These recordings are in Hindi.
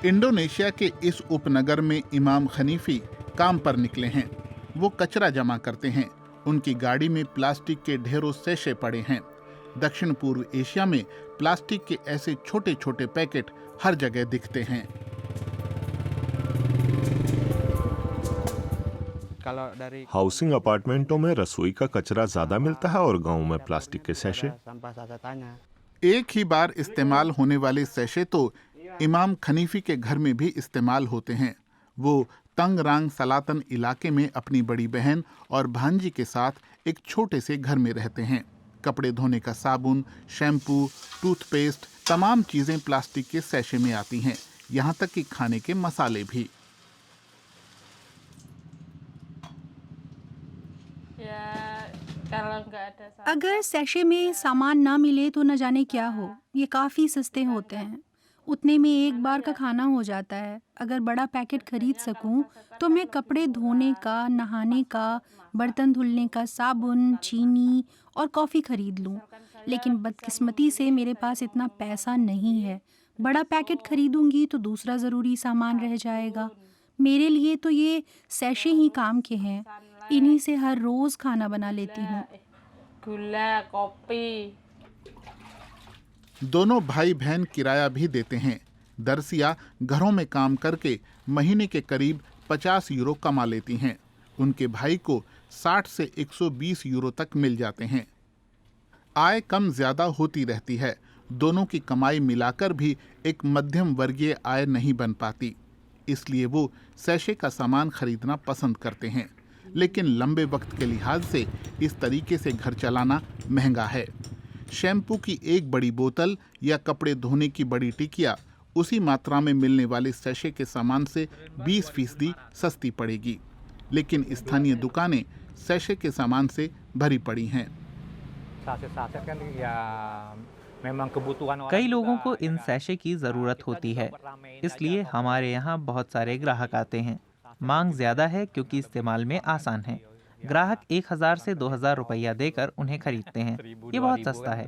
इंडोनेशिया के इस उपनगर में इमाम खनीफी काम पर निकले हैं। वो कचरा जमा करते हैं। उनकी गाड़ी में प्लास्टिक के ढेरों सैशे पड़े हैं। दक्षिण पूर्व एशिया में प्लास्टिक के ऐसे छोटे छोटे पैकेट हर जगह दिखते हैं। हाउसिंग अपार्टमेंटों में रसोई का कचरा ज्यादा मिलता है और गांव में प्लास्टिक के सैशे। एक ही बार इस्तेमाल होने वाले सैशे तो इमाम खनीफी के घर में भी इस्तेमाल होते हैं। वो तंगरांग सलातन इलाके में अपनी बड़ी बहन और भांजी के साथ एक छोटे से घर में रहते हैं। कपड़े धोने का साबुन, शैम्पू, टूथपेस्ट, तमाम चीजें प्लास्टिक के सैशे में आती हैं, यहाँ तक कि खाने के मसाले भी। अगर सैशे में सामान ना मिले तो न जाने क्या हो। ये काफ़ी सस्ते होते हैं, उतने में एक बार का खाना हो जाता है। अगर बड़ा पैकेट खरीद सकूं तो मैं कपड़े धोने का, नहाने का, बर्तन धुलने का साबुन, चीनी और कॉफ़ी खरीद लूं। लेकिन बदकिस्मती से मेरे पास इतना पैसा नहीं है। बड़ा पैकेट खरीदूंगी तो दूसरा ज़रूरी सामान रह जाएगा। मेरे लिए तो ये सैशे ही काम के हैं। इन्हीं से हर रोज़ खाना बना लेती हूँ। दोनों भाई बहन किराया भी देते हैं। दरसिया घरों में काम करके महीने के करीब 50 यूरो कमा लेती हैं। उनके भाई को 60 से 120 यूरो तक मिल जाते हैं। आय कम ज्यादा होती रहती है। दोनों की कमाई मिलाकर भी एक मध्यम वर्गीय आय नहीं बन पाती। इसलिए वो सैशे का सामान खरीदना पसंद करते हैं। लेकिन लंबे वक्त के लिहाज से इस तरीके से घर चलाना महंगा है। शैम्पू की एक बड़ी बोतल या कपड़े धोने की बड़ी टिकिया उसी मात्रा में मिलने वाले सैशे के सामान से 20% सस्ती पड़ेगी। लेकिन स्थानीय दुकानें सैशे के सामान से भरी पड़ी हैं। कई लोगों को इन सैशे की ज़रूरत होती है, इसलिए हमारे यहाँ बहुत सारे ग्राहक आते हैं। मांग ज़्यादा है क्योंकि इस्तेमाल में आसान है। ग्राहक 1000 से 2000 रुपया देकर उन्हें खरीदते हैं। ये बहुत सस्ता है।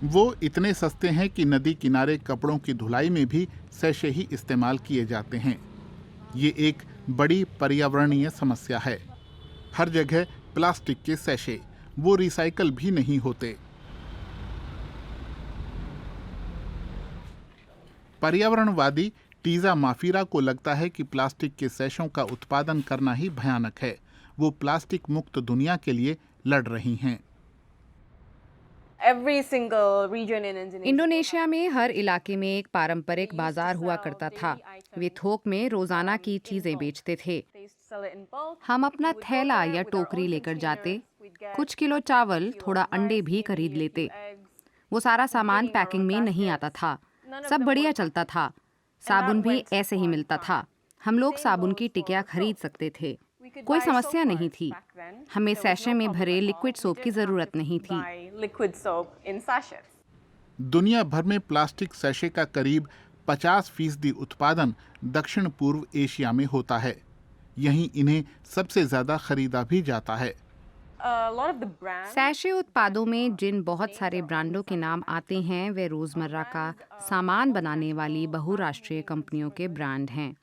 वो इतने सस्ते हैं कि नदी किनारे कपड़ों की धुलाई में भी सैशे ही इस्तेमाल किए जाते हैं। ये एक बड़ी पर्यावरणीय समस्या है। हर जगह प्लास्टिक के सैशे, वो रिसाइकल भी नहीं होते। पर्यावरणवादी टीजा माफीरा को लगता है कि प्लास्टिक के सैशों का उत्पादन करना ही भयानक है। वो प्लास्टिक मुक्त दुनिया के लिए लड़ रही हैं। इंडोनेशिया में हर इलाके में एक पारंपरिक बाजार हुआ करता था। वे थोक में रोजाना की चीजें बेचते थे। हम अपना थैला या टोकरी लेकर जाते, कुछ किलो चावल, थोड़ा अंडे भी खरीद लेते। वो सारा सामान पैकिंग में नहीं आता था। सब बढ़िया चलता था। साबुन भी ऐसे ही मिलता था। हम लोग साबुन की टिकिया खरीद सकते थे। कोई समस्या नहीं थी। हमें सैशे में भरे लिक्विड सोप की जरूरत नहीं थी। दुनिया भर में प्लास्टिक सैशे का करीब 50% उत्पादन दक्षिण पूर्व एशिया में होता है। यहीं इन्हें सबसे ज्यादा खरीदा भी जाता है। सैशे उत्पादों में जिन बहुत सारे ब्रांडों के नाम आते हैं वे रोजमर्रा का सामान बनाने वाली बहुराष्ट्रीय कंपनियों के ब्रांड हैं।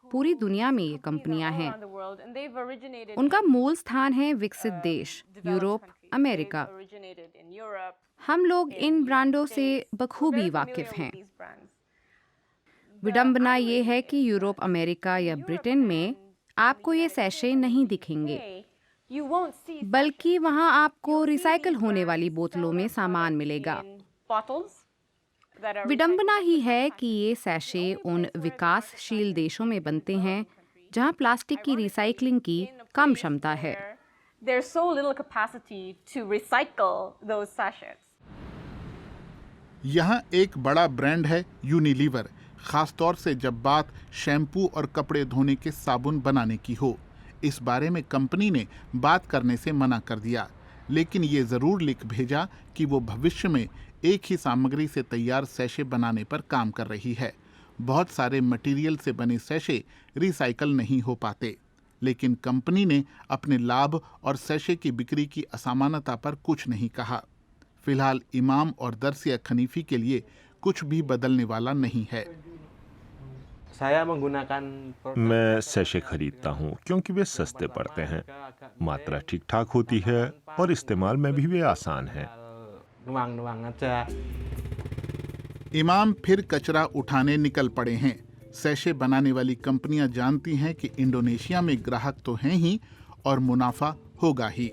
पूरी दुनिया में ये कंपनियां हैं। उनका मूल स्थान है विकसित देश, यूरोप, अमेरिका। हम लोग इन ब्रांडों से बखूबी वाकिफ हैं। विडंबना ये है कि यूरोप, अमेरिका या ब्रिटेन में आपको ये सैशे नहीं दिखेंगे, बल्कि वहाँ आपको रिसाइकल होने वाली बोतलों में सामान मिलेगा। विडंबना ही है कि ये सैशे उन विकासशील देशों में बनते हैं जहाँ प्लास्टिक की रिसाइकलिंग की कम क्षमता है। यहाँ एक बड़ा ब्रांड है यूनिलीवर, खासतौर से जब बात शैम्पू और कपड़े धोने के साबुन बनाने की हो। इस बारे में कंपनी ने बात करने से मना कर दिया, लेकिन ये जरूर लिख भेजा कि वो भविष्य में एक ही सामग्री से तैयार सैशे बनाने पर काम कर रही है। बहुत सारे मटेरियल से बने सैशे रिसाइकल नहीं हो पाते, लेकिन कंपनी ने अपने लाभ और सैशे की बिक्री की असमानता पर कुछ नहीं कहा। फिलहाल इमाम और दरसिया खनीफी के लिए कुछ भी बदलने वाला नहीं है। मैं सैशे खरीदता हूँ क्योंकि वे सस्ते पड़ते हैं, मात्रा ठीक ठाक होती है और इस्तेमाल में भी वे आसान हैं। इमाम फिर कचरा उठाने निकल पड़े हैं। सैशे बनाने वाली कंपनियां जानती हैं कि इंडोनेशिया में ग्राहक तो हैं ही और मुनाफा होगा ही।